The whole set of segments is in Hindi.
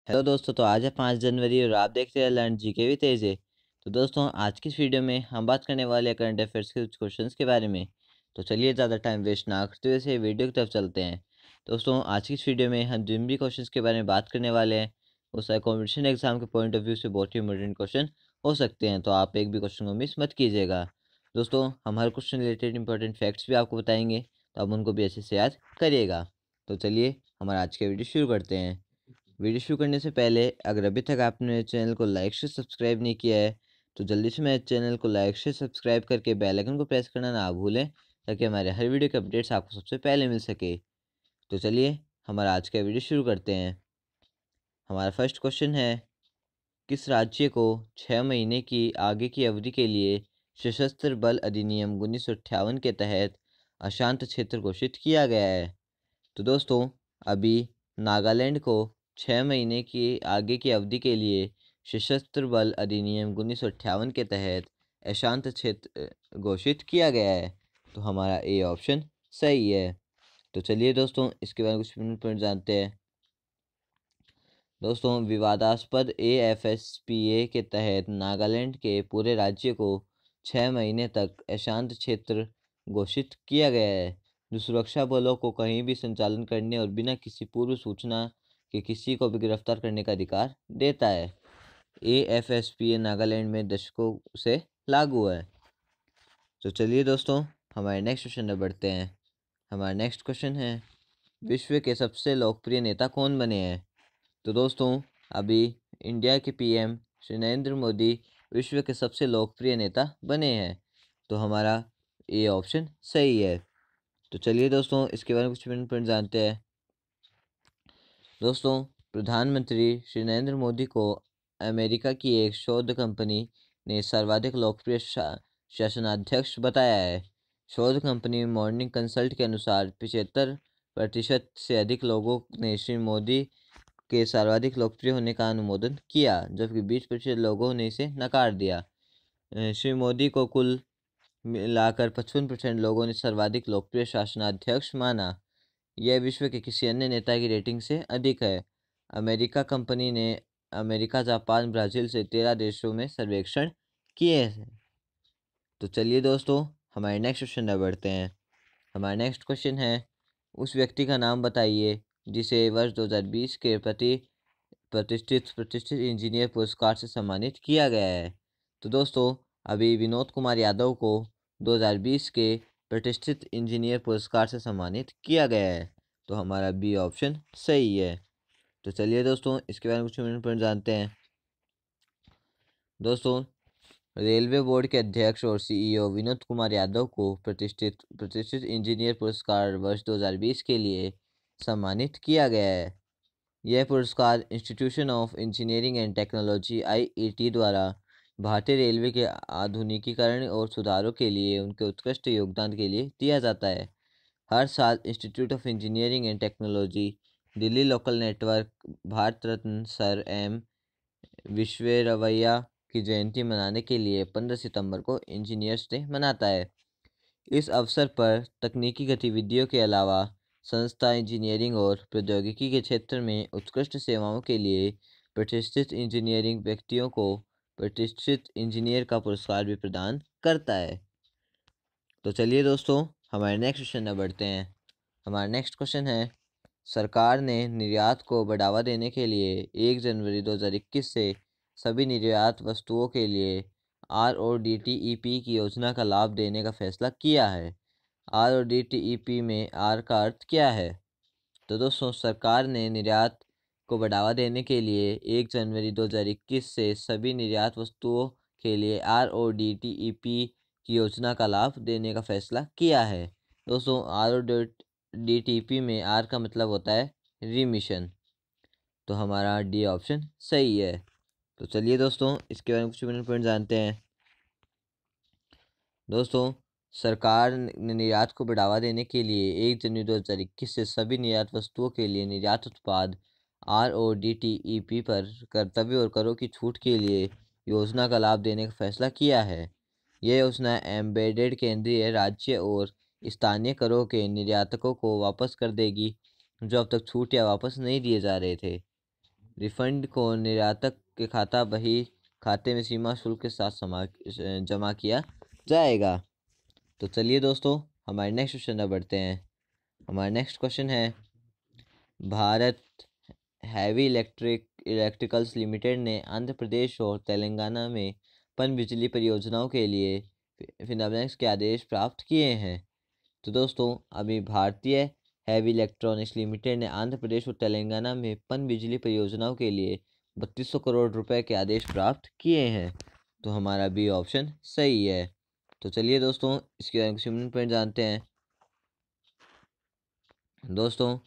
हेलो दोस्तों, तो आज है 5 जनवरी और आप देख रहे हैं लर्न जीके विद एजे। तो दोस्तों, आज की इस वीडियो में हम बात करने वाले हैं करंट अफेयर्स के कुछ क्वेश्चंस के बारे में। तो चलिए ज़्यादा टाइम वेस्ट ना करते हुए से वीडियो की तरफ चलते हैं। दोस्तों, आज की इस वीडियो में हम जिन भी क्वेश्चंस के बारे में बात करने वाले हैं वो सारे कॉम्पिटिशन एग्जाम के पॉइंट ऑफ व्यू से बहुत ही इंपॉर्टेंट क्वेश्चन हो सकते हैं, तो आप एक भी क्वेश्चन को मिस मत कीजिएगा। दोस्तों, हम हर क्वेश्चन रिलेटेड इंपॉर्टेंट फैक्ट्स भी आपको बताएंगे, तो आप उनको भी अच्छे से याद करिएगा। तो चलिए हमारा आज का वीडियो शुरू करते हैं। वीडियो शुरू करने से पहले अगर अभी तक आपने मेरे चैनल को लाइक से सब्सक्राइब नहीं किया है तो जल्दी से मेरे चैनल को लाइक से सब्सक्राइब करके बेल आइकन को प्रेस करना ना भूलें, ताकि हमारे हर वीडियो के अपडेट्स आपको सबसे पहले मिल सके। तो चलिए हमारा आज का वीडियो शुरू करते हैं। हमारा फर्स्ट क्वेश्चन है, किस राज्य को 6 महीने की आगे की अवधि के लिए सशस्त्र बल अधिनियम 1958 के तहत अशांत क्षेत्र घोषित किया गया है? तो दोस्तों, अभी नागालैंड को 6 महीने की आगे की अवधि के लिए सशस्त्र बल अधिनियम 1958 के तहत अशांत क्षेत्र घोषित किया गया है। तो हमारा ए ऑप्शन सही है। तो चलिए दोस्तों, इसके बारे में कुछ पॉइंट जानते हैं। दोस्तों, विवादास्पद AFSPA के तहत नागालैंड के पूरे राज्य को 6 महीने तक अशांत क्षेत्र घोषित किया गया है, जो सुरक्षा बलों को कहीं भी संचालन करने और बिना किसी पूर्व सूचना के किसी को भी गिरफ्तार करने का अधिकार देता है। AFSPA नागालैंड में दशकों से लागू है। तो चलिए दोस्तों, हमारे नेक्स्ट क्वेश्चन में बढ़ते हैं। हमारा नेक्स्ट क्वेश्चन है, विश्व के सबसे लोकप्रिय नेता कौन बने हैं? तो दोस्तों, अभी इंडिया के PM श्री नरेंद्र मोदी विश्व के सबसे लोकप्रिय नेता बने हैं। तो हमारा ए ऑप्शन सही है। तो चलिए दोस्तों, इसके बारे में कुछ पॉइंट जानते हैं। दोस्तों, प्रधानमंत्री श्री नरेंद्र मोदी को अमेरिका की एक शोध कंपनी ने सर्वाधिक लोकप्रिय शासनाध्यक्ष बताया है। शोध कंपनी मॉर्निंग कंसल्ट के अनुसार 75% से अधिक लोगों ने श्री मोदी के सर्वाधिक लोकप्रिय होने का अनुमोदन किया, जबकि 20% लोगों ने इसे नकार दिया। श्री मोदी को कुल मिलाकर 55% लोगों ने सर्वाधिक लोकप्रिय शासनाध्यक्ष माना। यह विश्व के किसी अन्य नेता की रेटिंग से अधिक है। अमेरिका कंपनी ने अमेरिका, जापान, ब्राज़ील से 13 देशों में सर्वेक्षण किए हैं। तो चलिए दोस्तों, हमारे नेक्स्ट क्वेश्चन में बढ़ते हैं। हमारा नेक्स्ट क्वेश्चन है, उस व्यक्ति का नाम बताइए जिसे वर्ष 2020 के प्रतिष्ठित इंजीनियर पुरस्कार से सम्मानित किया गया है। तो दोस्तों, अभी विनोद कुमार यादव को 2020 के प्रतिष्ठित इंजीनियर पुरस्कार से सम्मानित किया गया है। तो हमारा बी ऑप्शन सही है। तो चलिए दोस्तों, इसके बारे में कुछ पॉइंट जानते हैं। दोस्तों, रेलवे बोर्ड के अध्यक्ष और CEO विनोद कुमार यादव को प्रतिष्ठित इंजीनियर पुरस्कार वर्ष 2020 के लिए सम्मानित किया गया है। यह पुरस्कार institution of engineering and technology IET द्वारा भारतीय रेलवे के आधुनिकीकरण और सुधारों के लिए उनके उत्कृष्ट योगदान के लिए दिया जाता है। हर साल institute of engineering and technology, Delhi local network Bharat Ratna sir Visvesvaraya की जयंती मनाने के लिए 15 सितंबर को इंजीनियर्स डे मनाता है। इस अवसर पर तकनीकी गतिविधियों के अलावा संस्था इंजीनियरिंग और प्रौद्योगिकी के क्षेत्र में उत्कृष्ट सेवाओं के लिए प्रतिष्ठित इंजीनियरिंग व्यक्तियों को प्रतिष्ठित इंजीनियर का पुरस्कार भी प्रदान करता है। तो चलिए दोस्तों, हमारे नेक्स्ट क्वेश्चन में बढ़ते हैं। हमारा नेक्स्ट क्वेश्चन है, सरकार ने निर्यात को बढ़ावा देने के लिए 1 जनवरी 2021 से सभी निर्यात वस्तुओं के लिए RODTEP की योजना का लाभ देने का फैसला किया है। RODTEP में R का अर्थ क्या है? तो दोस्तों, सरकार ने निर्यात को बढ़ावा देने के लिए 1 जनवरी 2021 से सभी निर्यात वस्तुओं के लिए RODTEP की योजना का लाभ देने का फैसला किया है। दोस्तों, RODTEP में R का मतलब होता है रिमिशन। तो हमारा डी ऑप्शन सही है। तो चलिए दोस्तों, इसके बारे में कुछ पॉइंट जानते हैं। दोस्तों, सरकार ने निर्यात को बढ़ावा देने के लिए 1 जनवरी 2021 से सभी निर्यात वस्तुओं के लिए निर्यात उत्पाद RODTEP पर कर्तव्य और करों की छूट के लिए योजना का लाभ देने का फैसला किया है। यह योजना एम्बेडेड केंद्रीय, राज्य और स्थानीय करों के निर्यातकों को वापस कर देगी जो अब तक छूट या वापस नहीं दिए जा रहे थे। रिफंड को निर्यातक के खाता बही खाते में सीमा शुल्क के साथ जमा किया जाएगा। तो चलिए दोस्तों, हमारे नेक्स्ट क्वेश्चन पर बढ़ते हैं। हमारा नेक्स्ट क्वेश्चन है, भारत हैवी इलेक्ट्रिकल्स लिमिटेड ने आंध्र प्रदेश और तेलंगाना में पनबिजली परियोजनाओं के लिए फिनोमिनस के आदेश प्राप्त किए हैं। तो दोस्तों, अभी भारतीय हैवी इलेक्ट्रॉनिक्स लिमिटेड ने आंध्र प्रदेश और तेलंगाना में पनबिजली परियोजनाओं के लिए 3200 करोड़ रुपए के आदेश प्राप्त किए हैं। तो हमारा बी ऑप्शन सही है। तो चलिए दोस्तों, इसके बारे में कुछ पॉइंट जानते हैं। दोस्तों,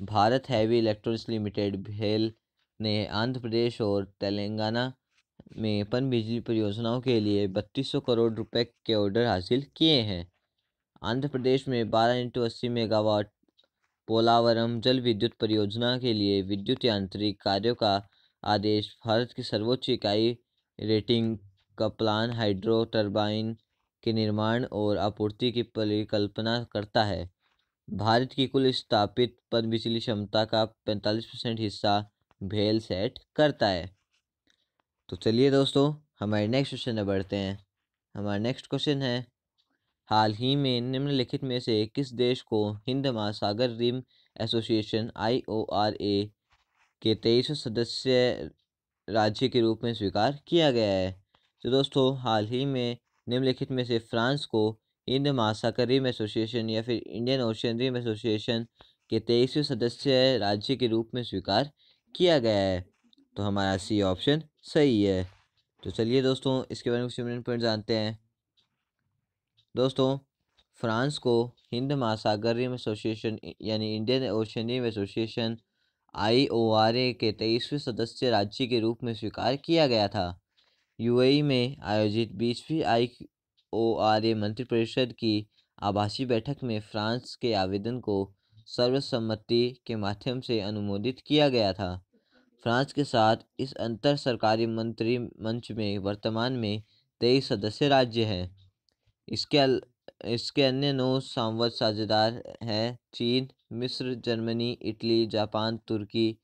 भारत हैवी इलेक्ट्रॉनिक्स लिमिटेड भेल ने आंध्र प्रदेश और तेलंगाना में पनबिजली परियोजनाओं के लिए 3200 करोड़ रुपए के ऑर्डर हासिल किए हैं। आंध्र प्रदेश में 12x80 मेगावाट पोलावरम जल विद्युत परियोजना के लिए विद्युत यांत्रिक कार्यों का आदेश भारत की सर्वोच्च इकाई रेटिंग कप्लान हाइड्रो टरबाइन के निर्माण और आपूर्ति की परिकल्पना करता है। भारत की कुल स्थापित पनबिजली क्षमता का 45% हिस्सा भेल सेट करता है। तो चलिए दोस्तों, हमारे नेक्स्ट क्वेश्चन में बढ़ते हैं। हमारा नेक्स्ट क्वेश्चन है, हाल ही में निम्नलिखित में से किस देश को हिंद महासागर रिम एसोसिएशन IORA के 23वें सदस्य राज्य के रूप में स्वीकार किया गया है? तो दोस्तों, हाल ही में निम्नलिखित में से फ्रांस को हिंद महासागर रिम एसोसिएशन या फिर इंडियन ओशियन रिम एसोसिएशन के 23वें सदस्य राज्य के रूप में स्वीकार किया गया है। तो हमारा सी ऑप्शन सही है। तो चलिए दोस्तों, इसके बारे में कुछ इम्पोर्टेंट पॉइंट जानते हैं। दोस्तों, फ्रांस को हिंद महासागर रिम एसोसिएशन यानी Indian Ocean Rim Association IORA के 23वें सदस्य राज्य के रूप में स्वीकार किया गया था। UAE में आयोजित 20वीं IORA मंत्रिपरिषद की आभासी बैठक में फ्रांस के आवेदन को सर्वसम्मति के माध्यम से अनुमोदित किया गया था। फ्रांस के साथ इस अंतर सरकारी मंत्री मंच में वर्तमान में 23 सदस्य राज्य हैं। इसके अन्य 9 साझेदार साझेदार हैं चीन, मिस्र, जर्मनी, इटली, जापान, तुर्की,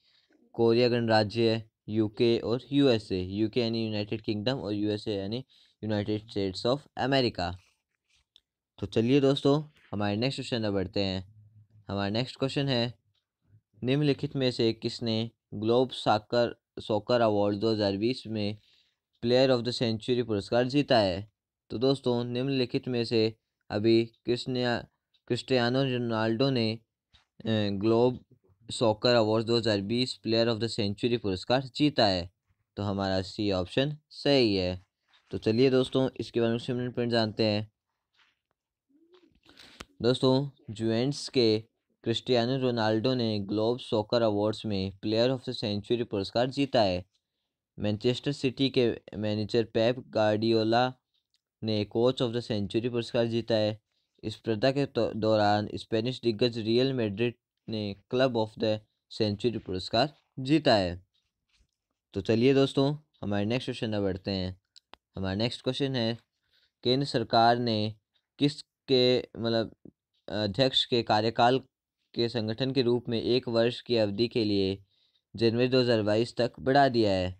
कोरिया गणराज्य, UK और USA। UK यानी यूनाइटेड किंगडम और USA यानी यूनाइटेड स्टेट्स ऑफ अमेरिका। तो चलिए दोस्तों, हमारे नेक्स्ट क्वेश्चन में बढ़ते हैं। हमारा नेक्स्ट क्वेश्चन है, निम्नलिखित में से किसने ग्लोब सॉकर अवार्ड 2020 में प्लेयर ऑफ द सेंचुरी पुरस्कार जीता है? तो दोस्तों, निम्नलिखित में से अभी क्रिस्टियानो रोनाल्डो ने Globe Soccer Award 2020 player of the century पुरस्कार जीता है। तो हमारा सी ऑप्शन सही है। तो चलिए दोस्तों, इसके बारे में कुछ पॉइंट जानते हैं। दोस्तों, जुवेंटस के क्रिस्टियानो रोनाल्डो ने ग्लोब सॉकर अवार्ड्स में प्लेयर ऑफ द सेंचुरी पुरस्कार जीता है। मैनचेस्टर सिटी के मैनेजर पेप गार्डियोला ने कोच ऑफ द सेंचुरी पुरस्कार जीता है। इस स्पर्धा के दौरान स्पेनिश दिग्गज रियल मैड्रिड ने क्लब ऑफ द सेंचुरी पुरस्कार जीता है। तो चलिए दोस्तों, हमारे नेक्स्ट क्वेश्चन में बढ़ते हैं। हमारा नेक्स्ट क्वेश्चन है, केंद्र सरकार ने किसके अध्यक्ष के कार्यकाल के संगठन के रूप में 1 वर्ष की अवधि के लिए जनवरी 2022 तक बढ़ा दिया है?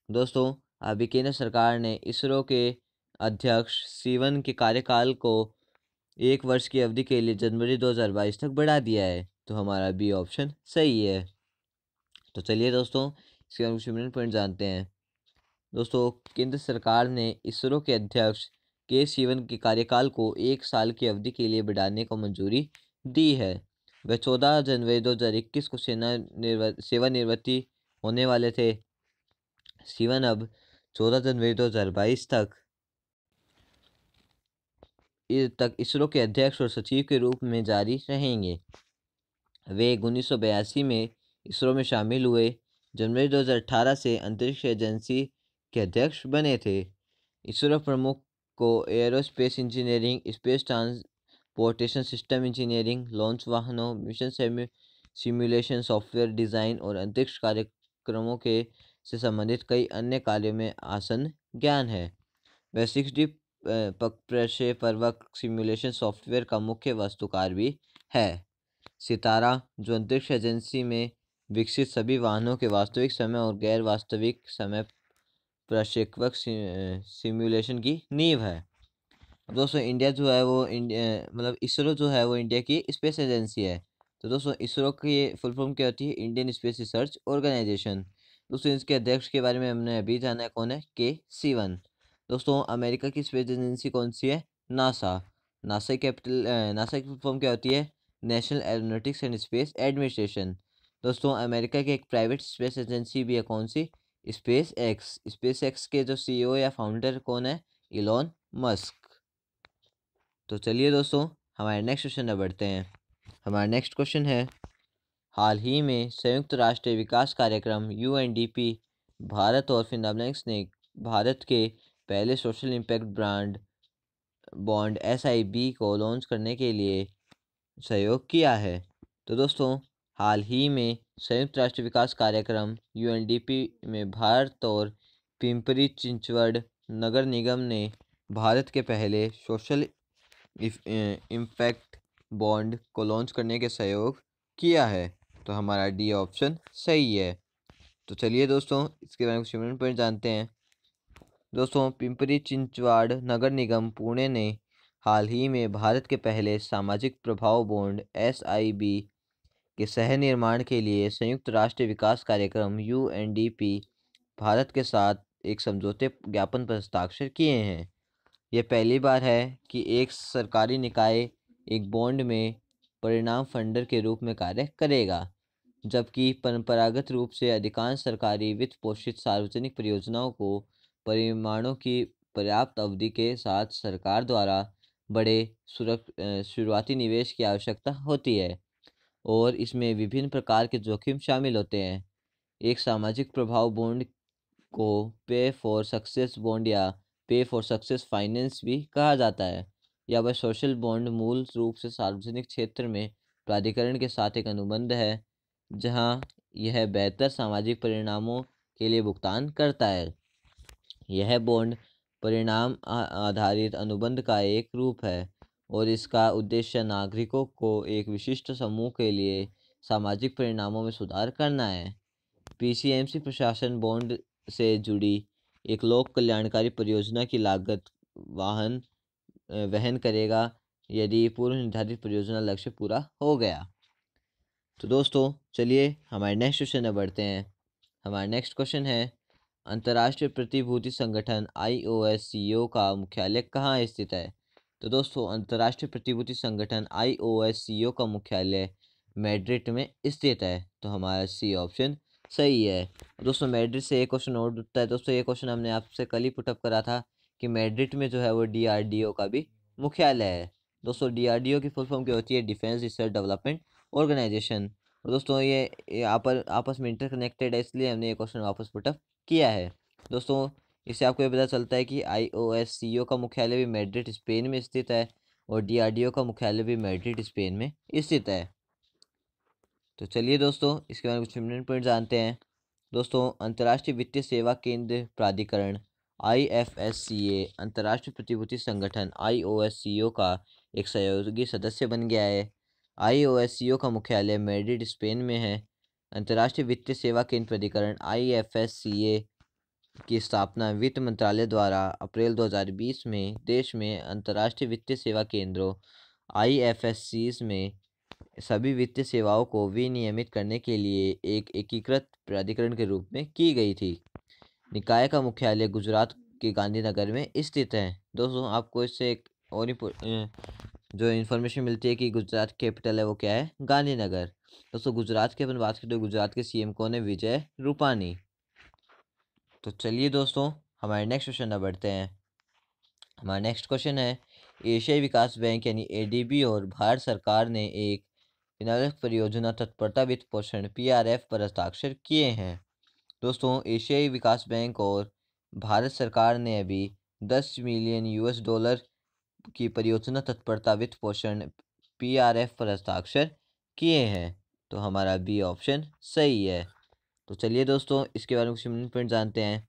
दोस्तों, अभी केंद्र सरकार ने इसरो के अध्यक्ष सिवन के कार्यकाल को 1 वर्ष की अवधि के लिए जनवरी 2022 तक बढ़ा दिया है। तो हमारा बी ऑप्शन सही है। तो चलिए दोस्तों, इसके बारे में कुछ इम्पोर्टेंट पॉइंट जानते हैं। दोस्तों, केंद्र सरकार ने इसरो के अध्यक्ष के सिवन के कार्यकाल को 1 साल की अवधि के लिए बढ़ाने को मंजूरी दी है। वह 14 जनवरी 2021 को सेवानिवृत्ति होने वाले थे। सिवन अब 14 जनवरी 2022 तक इसरो के अध्यक्ष और सचिव के रूप में जारी रहेंगे। वे 1982 में इसरो में शामिल हुए। जनवरी 2018 से अंतरिक्ष एजेंसी के अध्यक्ष बने थे। इसरो प्रमुख को aerospace engineering, space transportation system engineering, launch वाहनों, मिशन सिमुलेशन सॉफ्टवेयर डिज़ाइन और अंतरिक्ष कार्यक्रमों के से संबंधित कई अन्य कार्यों में आसन ज्ञान है। वह 6D प्रक्षेपवक्र सिमुलेशन सॉफ्टवेयर का मुख्य वास्तुकार भी है। सितारा, जो अंतरिक्ष एजेंसी में विकसित सभी वाहनों के वास्तविक समय और गैर वास्तविक समय प्रक्षेपवक सिमुलेशन की नींव है। दोस्तों इंडिया जो है वो इंडिया मतलब इसरो जो है वो इंडिया की स्पेस एजेंसी है। तो दोस्तों इसरो की फुल फॉर्म क्या होती है? Indian Space Research Organisation. दोस्तों इसके अध्यक्ष के बारे में हमने अभी जाना है, कौन है? के सिवन। दोस्तों अमेरिका की स्पेस एजेंसी कौन सी है? नासा। नासा की फुल फॉर्म क्या होती है? National aeronautics and space administration. दोस्तों अमेरिका की एक प्राइवेट स्पेस एजेंसी भी है, कौन सी? स्पेस एक्स के जो सीईओ या फाउंडर कौन है? Elon Musk. तो चलिए दोस्तों हमारे नेक्स्ट क्वेश्चन में बढ़ते हैं। हमारा नेक्स्ट क्वेश्चन है, हाल ही में संयुक्त राष्ट्र विकास कार्यक्रम यूएनडीपी भारत और फिनलैंड ने भारत के पहले social impact brand bond SIB को लॉन्च करने के लिए सहयोग किया है। तो दोस्तों हाल ही में संयुक्त राष्ट्र विकास कार्यक्रम यूएनडीपी में भारत और पिंपरी चिंचवड नगर निगम ने भारत के पहले सोशल इम्पैक्ट बॉन्ड को लॉन्च करने के सहयोग किया है। तो हमारा डी ऑप्शन सही है। तो चलिए दोस्तों इसके बारे में कुछ इम्पोर्टेंट पॉइंट जानते हैं। दोस्तों पिंपरी चिंचवाड़ नगर निगम पुणे ने हाल ही में भारत के पहले सामाजिक प्रभाव बॉन्ड एसआईबी के सह निर्माण के लिए संयुक्त राष्ट्र विकास कार्यक्रम यूएनडीपी भारत के साथ एक समझौते ज्ञापन पर हस्ताक्षर किए हैं। यह पहली बार है कि एक सरकारी निकाय एक बॉन्ड में परिणाम फंडर के रूप में कार्य करेगा, जबकि परंपरागत रूप से अधिकांश सरकारी वित्त पोषित सार्वजनिक परियोजनाओं को परिमाणों की पर्याप्त अवधि के साथ सरकार द्वारा बड़े शुरुआती निवेश की आवश्यकता होती है और इसमें विभिन्न प्रकार के जोखिम शामिल होते हैं। एक सामाजिक प्रभाव बॉन्ड को पे फॉर सक्सेस बॉन्ड या पे फॉर सक्सेस फाइनेंस भी कहा जाता है। या वह सोशल बॉन्ड मूल रूप से सार्वजनिक क्षेत्र में प्राधिकरण के साथ एक अनुबंध है जहां यह बेहतर सामाजिक परिणामों के लिए भुगतान करता है। यह बॉन्ड परिणाम आधारित अनुबंध का एक रूप है और इसका उद्देश्य नागरिकों को एक विशिष्ट समूह के लिए सामाजिक परिणामों में सुधार करना है। पीसीएमसी प्रशासन बॉन्ड से जुड़ी एक लोक कल्याणकारी परियोजना की लागत वहन करेगा यदि पूर्व निर्धारित परियोजना लक्ष्य पूरा हो गया। तो दोस्तों चलिए हमारे नेक्स्ट क्वेश्चन में बढ़ते हैं। हमारा नेक्स्ट क्वेश्चन है, अंतर्राष्ट्रीय प्रतिभूति संगठन आईओएससीओ का मुख्यालय कहाँ स्थित है? तो दोस्तों अंतर्राष्ट्रीय प्रतिभूति संगठन आईओएससीओ का मुख्यालय मैड्रिड में स्थित है। तो हमारा सी ऑप्शन सही है। दोस्तों मैड्रिड से एक क्वेश्चन और उठता है। दोस्तों ये क्वेश्चन हमने आपसे कल ही पुटअप करा था कि मैड्रिड में जो है वो डीआरडीओ का भी मुख्यालय है। दोस्तों डीआरडीओ की फुल फॉर्म क्या होती है? Defence Research Development Organisation. और दोस्तों ये आपस में इंटरकनेक्टेड है, इसलिए हमने ये क्वेश्चन वापस पुटअप किया है। दोस्तों इससे आपको ये पता चलता है कि आईओएससीओ का मुख्यालय भी मैड्रिड स्पेन में स्थित है और डीआरडीओ का मुख्यालय भी मैड्रिड स्पेन में स्थित है। तो चलिए दोस्तों इसके बारे में कुछ इम्पोर्टेंट पॉइंट जानते हैं। दोस्तों अंतर्राष्ट्रीय वित्तीय सेवा केंद्र प्राधिकरण आईएफएससीए अंतर्राष्ट्रीय प्रतिभूति संगठन आईओएससीओ का एक सहयोगी सदस्य बन गया है। आईओएससीओ का मुख्यालय मैड्रिड स्पेन में है। अंतर्राष्ट्रीय वित्तीय सेवा केंद्र प्राधिकरण आईएफएससीए की स्थापना वित्त मंत्रालय द्वारा अप्रैल 2020 में देश में अंतर्राष्ट्रीय वित्तीय सेवा केंद्रों आईएफएससीज में सभी वित्तीय सेवाओं को विनियमित करने के लिए एक एकीकृत प्राधिकरण के रूप में की गई थी। निकाय का मुख्यालय गुजरात के गांधीनगर में स्थित है। दोस्तों आपको इससे एक और जो इन्फॉर्मेशन मिलती है कि गुजरात कैपिटल है वो क्या है? गांधीनगर। दोस्तों गुजरात की अपन बात करें तो गुजरात के सीएम कौन है? विजय रूपानी। तो चलिए दोस्तों हमारे नेक्स्ट क्वेश्चन में बढ़ते हैं। हमारा नेक्स्ट क्वेश्चन है, एशियाई विकास बैंक यानी एडीबी और भारत सरकार ने एक फिनालेक्स परियोजना तत्परता वित्त पोषण पीआरएफ पर हस्ताक्षर किए हैं। दोस्तों एशियाई विकास बैंक और भारत सरकार ने अभी 10 मिलियन यूएस डॉलर की परियोजना तत्परता वित्त पोषण पीआरएफ पर हस्ताक्षर किए हैं। तो हमारा बी ऑप्शन सही है। तो चलिए दोस्तों इसके बारे में कुछ इम्पोर्टेंट पॉइंट जानते हैं।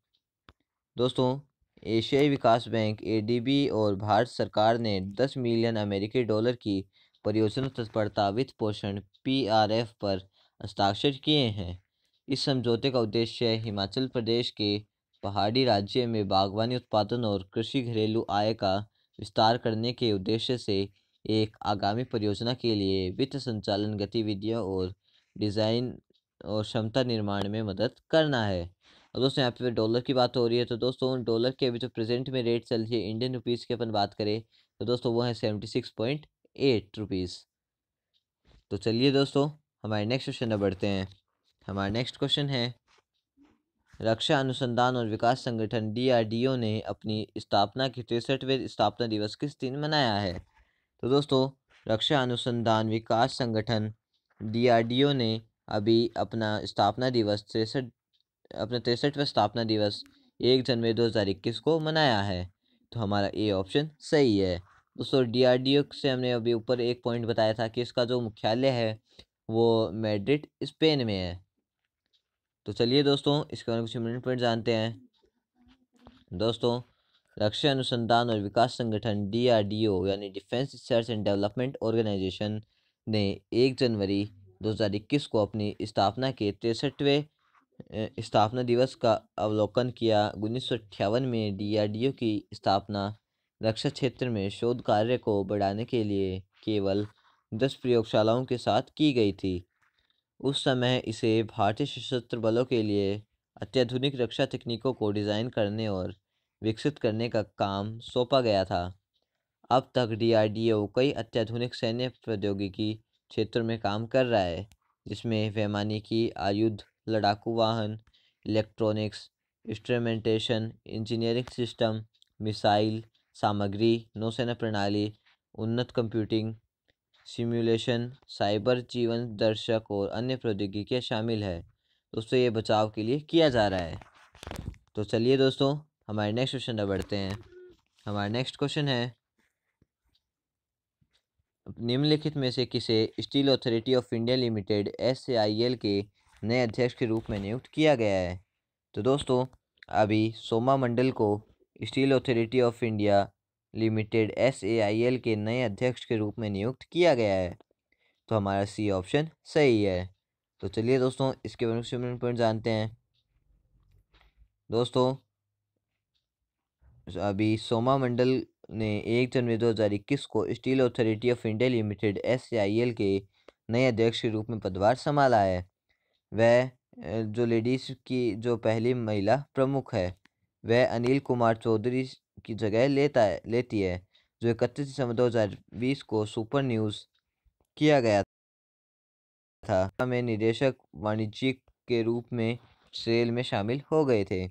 दोस्तों एशियाई विकास बैंक एडीबी और भारत सरकार ने 10 मिलियन अमेरिकी डॉलर की परियोजना तत्परता वित्त पोषण पीआरएफ पर हस्ताक्षर किए हैं। इस समझौते का उद्देश्य हिमाचल प्रदेश के पहाड़ी राज्य में बागवानी उत्पादन और कृषि घरेलू आय का विस्तार करने के उद्देश्य से एक आगामी परियोजना के लिए वित्त संचालन गतिविधियों और डिज़ाइन और क्षमता निर्माण में मदद करना है। और दोस्तों यहाँ पे डॉलर की बात हो रही है, तो दोस्तों डॉलर के अभी जो प्रेजेंट में रेट चल रही है इंडियन रुपीज़ की अपन बात करें तो दोस्तों वो है 76.8 रुपीज़। तो चलिए दोस्तों हमारे नेक्स्ट क्वेश्चन में बढ़ते हैं। हमारा नेक्स्ट क्वेश्चन है, रक्षा अनुसंधान और विकास संगठन DRDO ने अपनी स्थापना के 63वें स्थापना दिवस किस दिन मनाया है? तो दोस्तों रक्षा अनुसंधान विकास संगठन DRDO ने अभी अपना स्थापना दिवस 63वां स्थापना दिवस 1 जनवरी 2021 को मनाया है। तो हमारा ए ऑप्शन सही है। दोस्तों DRDO से हमने अभी ऊपर एक पॉइंट बताया था कि इसका जो मुख्यालय है वो मैड्रिड स्पेन में है। तो चलिए दोस्तों इसके बारे में कुछ इम्पोर्टेंट पॉइंट जानते हैं। दोस्तों रक्षा अनुसंधान और विकास संगठन DRDO यानी Defence Research and Development Organisation ने 1 जनवरी 2021 को अपनी स्थापना के 63वें स्थापना दिवस का अवलोकन किया। 1958 में DRDO की स्थापना रक्षा क्षेत्र में शोध कार्य को बढ़ाने के लिए केवल 10 प्रयोगशालाओं के साथ की गई थी। उस समय इसे भारतीय सशस्त्र बलों के लिए अत्याधुनिक रक्षा तकनीकों को डिज़ाइन करने और विकसित करने का काम सौंपा गया था। अब तक DRDO कई अत्याधुनिक सैन्य प्रौद्योगिकी क्षेत्रों में काम कर रहा है, जिसमें वैमानिकी, आयुध, लड़ाकू वाहन, electronics, instrumentation, engineering system, missile सामग्री, नौसेना प्रणाली, उन्नत कंप्यूटिंग, सिमुलेशन, साइबर जीवन दर्शक और अन्य प्रौद्योगिकियाँ शामिल है। दोस्तों ये बचाव के लिए किया जा रहा है। तो चलिए दोस्तों हमारे नेक्स्ट क्वेश्चन पर बढ़ते हैं। हमारा नेक्स्ट क्वेश्चन है, निम्नलिखित में से किसे steel authority of India limited SAIL के नए अध्यक्ष के रूप में नियुक्त किया गया है? तो दोस्तों अभी सोमा मंडल को steel authority of India limited SAIL के नए अध्यक्ष के रूप में नियुक्त किया गया है। तो हमारा सी ऑप्शन सही है। तो चलिए दोस्तों इसके बारे में पॉइंट जानते हैं। दोस्तों अभी सोमा मंडल ने 1 जनवरी 2021 को steel authority of India limited SAIL के नए अध्यक्ष के रूप में पदभार संभाला है। वह जो लेडीज़ की जो पहली महिला प्रमुख है वह अनिल कुमार चौधरी की जगह लेती है, जो 31 दिसंबर 2020 को सुपर न्यूज़ किया गया था में निदेशक वाणिज्यिक के रूप में सेल में शामिल हो गए थे।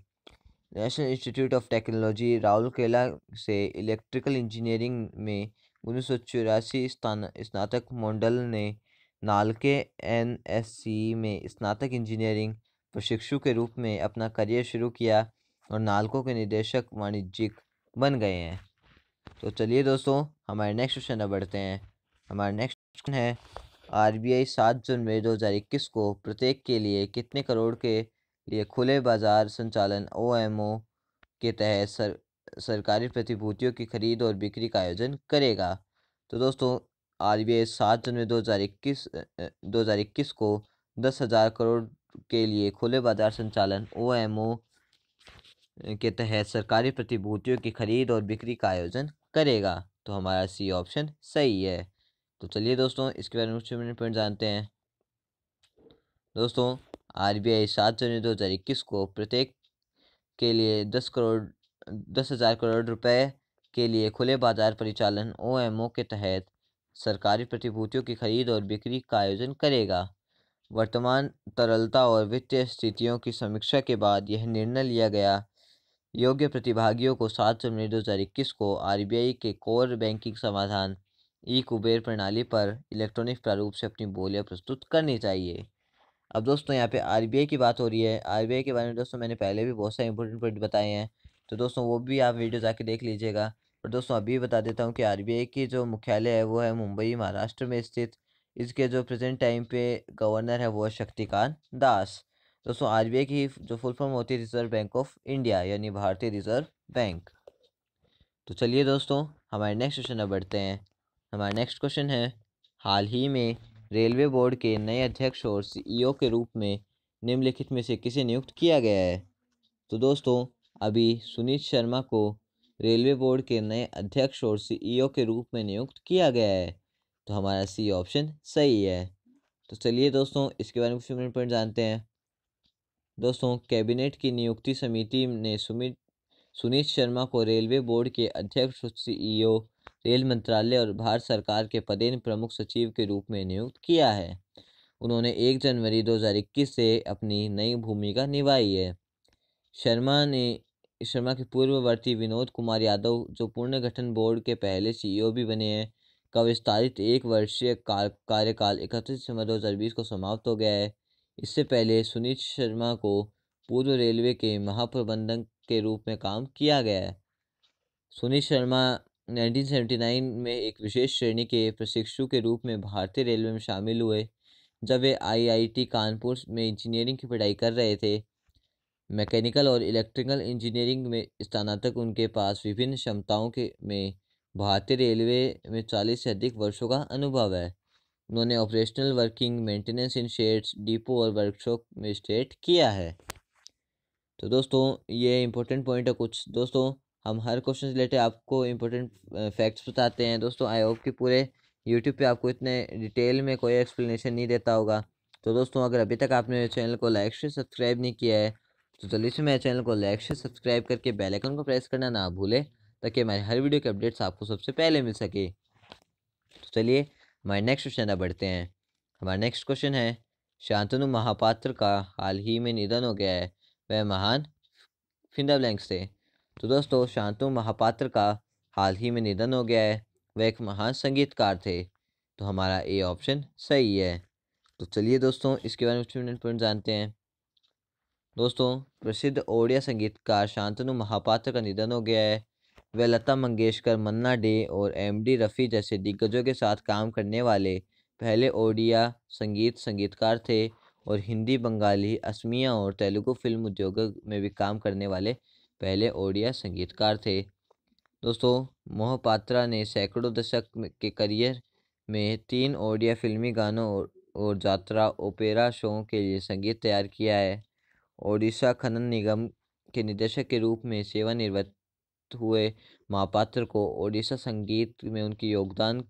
National institute of technology Rourkela से इलेक्ट्रिकल इंजीनियरिंग में 1984 स्नातक मंडल ने नालके NSC में स्नातक इंजीनियरिंग प्रशिक्षु के रूप में अपना करियर शुरू किया और नालको के निदेशक वाणिज्यिक बन गए हैं। तो चलिए दोस्तों हमारे नेक्स्ट क्वेश्चन बढ़ते हैं। हमारा नेक्स्ट क्वेश्चन है, RBI 7 जनवरी 2021 को प्रत्येक के लिए कितने करोड़ के लिए खुले बाजार संचालन OMO के तहत सरकारी प्रतिभूतियों की खरीद और बिक्री का आयोजन करेगा? तो दोस्तों RBI 7 जनवरी 2021 को 10,000 करोड़ के लिए खुले बाजार संचालन OMO के तहत सरकारी प्रतिभूतियों की खरीद और बिक्री का आयोजन करेगा। तो हमारा सी ऑप्शन सही है। तो चलिए दोस्तों इसके बारे में कुछ पॉइंट जानते हैं। दोस्तों RBI 7 जनवरी 2021 को प्रत्येक के लिए 10,000 करोड़ रुपए के लिए खुले बाजार परिचालन OMO के तहत सरकारी प्रतिभूतियों की खरीद और बिक्री का आयोजन करेगा। वर्तमान तरलता और वित्तीय स्थितियों की समीक्षा के बाद यह निर्णय लिया गया। योग्य प्रतिभागियों को 7 जनवरी 2021 को RBI के कोर बैंकिंग समाधान कुबेर प्रणाली पर इलेक्ट्रॉनिक प्रारूप से अपनी बोलियां प्रस्तुत करनी चाहिए। अब दोस्तों यहाँ पे RBI की बात हो रही है। RBI के बारे में दोस्तों मैंने पहले भी बहुत सारे इंपॉर्टेंट पॉइंट बताए हैं, तो दोस्तों वो भी आप वीडियो जाके देख लीजिएगा। और दोस्तों अभी बता देता हूँ कि RBI की जो मुख्यालय है वो है मुंबई महाराष्ट्र में स्थित। इसके जो प्रेजेंट टाइम पे गवर्नर है वो है शक्तिकांत दास। दोस्तों RBI की जो फुल फॉर्म होती है रिजर्व बैंक ऑफ इंडिया यानी भारतीय रिजर्व बैंक। तो चलिए दोस्तों हमारे नेक्स्ट क्वेश्चन में बढ़ते हैं। हमारा नेक्स्ट क्वेश्चन है, हाल ही में रेलवे बोर्ड के नए अध्यक्ष और सीईओ के रूप में निम्नलिखित में से किसे नियुक्त किया गया है? तो दोस्तों, अभी सुनीत शर्मा को रेलवे बोर्ड के नए अध्यक्ष और सीईओ के रूप में नियुक्त किया गया है। तो हमारा सी ऑप्शन सही है। तो चलिए दोस्तों, इसके बारे में कुछ इम्पोर्टेंट जानते हैं। दोस्तों, कैबिनेट की नियुक्ति समिति ने सुनीत शर्मा को रेलवे बोर्ड के अध्यक्ष, सीईओ, रेल मंत्रालय और भारत सरकार के पदेन प्रमुख सचिव के रूप में नियुक्त किया है। उन्होंने 1 जनवरी 2021 से अपनी नई भूमिका निभाई है। शर्मा के पूर्ववर्ती विनोद कुमार यादव, जो पुनर्गठन बोर्ड के पहले सीईओ भी बने हैं, का विस्तारित 1 वर्षीय कार्यकाल 31 दिसंबर 2020 को समाप्त हो गया है। इससे पहले सुनीत शर्मा को पूर्व रेलवे के महाप्रबंधक के रूप में काम किया गया है। सुनीत शर्मा 1979 में एक विशेष श्रेणी के प्रशिक्षु के रूप में भारतीय रेलवे में शामिल हुए। जब वे आईआईटी कानपुर में इंजीनियरिंग की पढ़ाई कर रहे थे, मैकेनिकल और इलेक्ट्रिकल इंजीनियरिंग में स्नातक, उनके पास विभिन्न क्षमताओं के में भारतीय रेलवे में 40 से अधिक वर्षों का अनुभव है। उन्होंने ऑपरेशनल वर्किंग, मेंटेनेंस इन शेड्स, डिपो और वर्कशॉप में स्टेट किया है। तो दोस्तों, ये इंपॉर्टेंट पॉइंट है कुछ। दोस्तों, हम हर क्वेश्चन से रिलेटेड आपको इंपॉर्टेंट फैक्ट्स बताते हैं। दोस्तों, आई होप कि पूरे यूट्यूब पे आपको इतने डिटेल में कोई एक्सप्लेनेशन नहीं देता होगा। तो दोस्तों, अगर अभी तक आपने चैनल को लाइक से सब्सक्राइब नहीं किया है, तो जल्दी से मेरे चैनल को लाइक से सब्सक्राइब करके बेल आइकन को प्रेस करना ना भूलें, ताकि हमारे हर वीडियो के अपडेट्स आपको सबसे पहले मिल सके। तो चलिए हमारे नेक्स्ट क्वेश्चन बढ़ते हैं। हमारा नेक्स्ट क्वेश्चन है, शांतनु महापात्र का हाल ही में निधन हो गया है, वह महान फिंगर ब्लैंक से। तो दोस्तों, शांतनु महापात्र का हाल ही में निधन हो गया है, वह एक महान संगीतकार थे। तो हमारा ए ऑप्शन सही है। तो चलिए दोस्तों, इसके बारे में कुछ इम्पोर्टेंट जानते हैं। दोस्तों, प्रसिद्ध ओडिया संगीतकार शांतनु महापात्र का निधन हो गया है। वह लता मंगेशकर, मन्ना डे और एमडी रफ़ी जैसे दिग्गजों के साथ काम करने वाले पहले ओडिया संगीतकार थे, और हिंदी, बंगाली, असमिया और तेलुगु फिल्म उद्योगों में भी काम करने वाले पहले ओडिया संगीतकार थे। दोस्तों, मोहपात्रा ने सैकड़ों दशक के करियर में 3 ओडिया फिल्मी गानों और जात्रा ओपेरा शो के लिए संगीत तैयार किया है। ओडिशा खनन निगम के निदेशक के रूप में सेवानिवृत्त हुए महापात्र को ओडिशा संगीत में उनके योगदान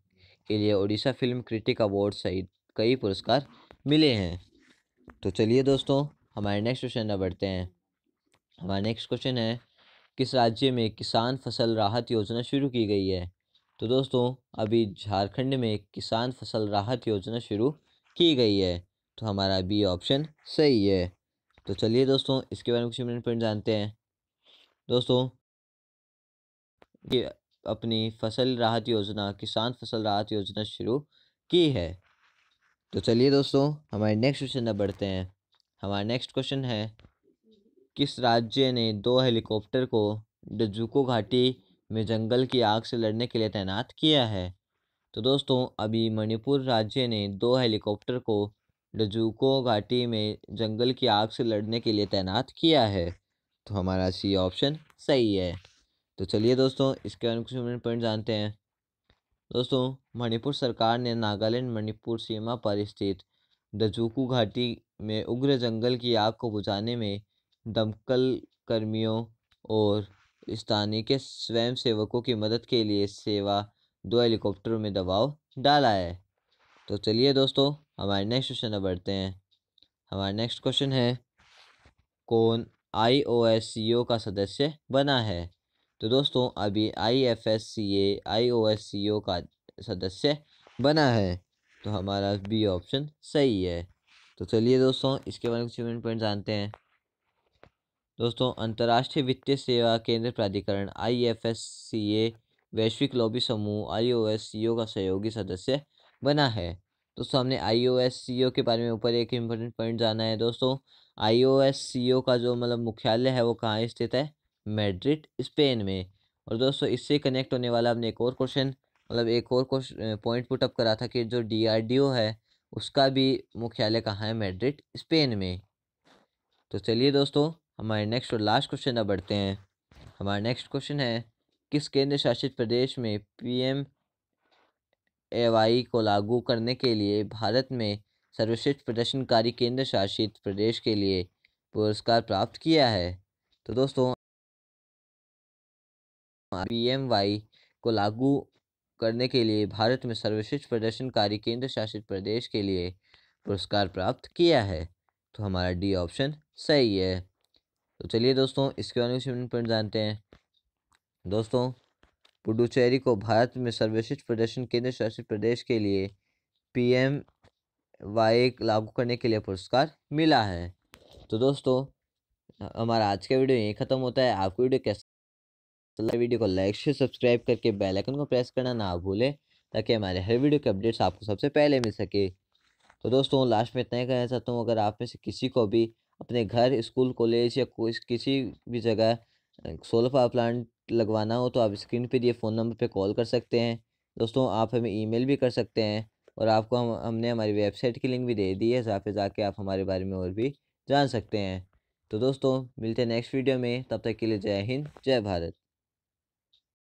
के लिए ओडिशा फिल्म क्रिटिक अवार्ड सहित कई पुरस्कार मिले हैं। तो चलिए दोस्तों, हमारे नेक्स्ट क्वेश्चन बढ़ते हैं। हमारा नेक्स्ट क्वेश्चन है, किस राज्य में किसान फसल राहत योजना शुरू की गई है? तो दोस्तों, अभी झारखंड में किसान फसल राहत योजना शुरू की गई है। तो हमारा बी ऑप्शन सही है। तो चलिए दोस्तों, इसके बारे में कुछ इम्पोर्टेंट जानते हैं। दोस्तों, ये अपनी फसल राहत योजना, किसान फसल राहत योजना शुरू की है। तो चलिए दोस्तों, हमारे नेक्स्ट क्वेश्चन बढ़ते हैं। हमारा नेक्स्ट क्वेश्चन है, किस राज्य ने 2 हेलीकॉप्टर को डजुको घाटी में जंगल की आग से लड़ने के लिए तैनात किया है? तो दोस्तों, अभी मणिपुर राज्य ने 2 हेलीकॉप्टर को डजुको घाटी में जंगल की आग से लड़ने के लिए तैनात किया है। तो हमारा सी ऑप्शन सही है। तो चलिए दोस्तों, इसके बारे में कुछ पॉइंट जानते हैं। दोस्तों, मणिपुर सरकार ने नागालैंड मणिपुर सीमा पर स्थित डजुकू घाटी में उग्र जंगल की आग को बुझाने में दमकल कर्मियों और स्थानीय स्वयंसेवकों की मदद के लिए सेवा 2 हेलीकॉप्टरों में दबाव डाला है। तो चलिए दोस्तों, हमारे नेक्स्ट क्वेश्चन बढ़ते हैं। हमारा नेक्स्ट क्वेश्चन है, कौन IOSCO का सदस्य बना है? तो दोस्तों, अभी IFSCA IOSCO का सदस्य बना है। तो हमारा बी ऑप्शन सही है। तो चलिए दोस्तों, इसके बारे में कुछ पॉइंट जानते हैं। दोस्तों, अंतर्राष्ट्रीय वित्तीय सेवा केंद्र प्राधिकरण IFSCA वैश्विक लॉबी समूह IOSCO का सहयोगी सदस्य बना है। दोस्तों, हमने IOSCO के बारे में ऊपर एक इम्पोर्टेंट पॉइंट जाना है। दोस्तों, IOSCO का जो मुख्यालय है वो कहाँ स्थित है? मैड्रिड, स्पेन में। और दोस्तों, इससे कनेक्ट होने वाला हमने एक और क्वेश्चन एक और पॉइंट पुट अप करा था कि जो DRDO है उसका भी मुख्यालय कहाँ है? मैड्रिड, स्पेन में। तो चलिए दोस्तों, हमारे नेक्स्ट और लास्ट क्वेश्चन बढ़ते हैं। हमारा नेक्स्ट क्वेश्चन है, किस केंद्र शासित प्रदेश में PM PMAY को लागू करने के लिए भारत में सर्वश्रेष्ठ प्रदर्शनकारी केंद्र शासित प्रदेश के लिए पुरस्कार प्राप्त किया है? तो दोस्तों PMY को लागू करने के लिए भारत में सर्वश्रेष्ठ प्रदर्शनकारी केंद्र शासित प्रदेश के लिए पुरस्कार प्राप्त किया है। तो हमारा डी ऑप्शन सही है। तो चलिए दोस्तों इसके बारे में पॉइंट जानते हैं। दोस्तों पुडुचेरी को भारत में सर्वश्रेष्ठ प्रदर्शन केंद्र शासित प्रदेश के लिए PMY लागू करने के लिए पुरस्कार मिला है। तो दोस्तों हमारा आज का वीडियो यहीं ख़त्म होता है। आपको वीडियो कैसा लगा? वीडियो को लाइक शेयर सब्सक्राइब करके बेल आइकन को प्रेस करना ना भूलें, ताकि हमारे हर वीडियो के अपडेट्स आपको सबसे पहले मिल सके। तो दोस्तों लास्ट में इतना ही कहना चाहता हूँ, अगर आप में से किसी को भी अपने घर, स्कूल, कॉलेज या कोई किसी भी जगह सोलर पावर प्लांट लगवाना हो तो आप स्क्रीन पे दिए फ़ोन नंबर पे कॉल कर सकते हैं। दोस्तों आप हमें ईमेल भी कर सकते हैं, और आपको हमने हमारी वेबसाइट की लिंक भी दे दी है, जहाँ पे जाके आप हमारे बारे में और भी जान सकते हैं। तो दोस्तों मिलते हैं नेक्स्ट वीडियो में, तब तक के लिए जय हिंद, जय भारत।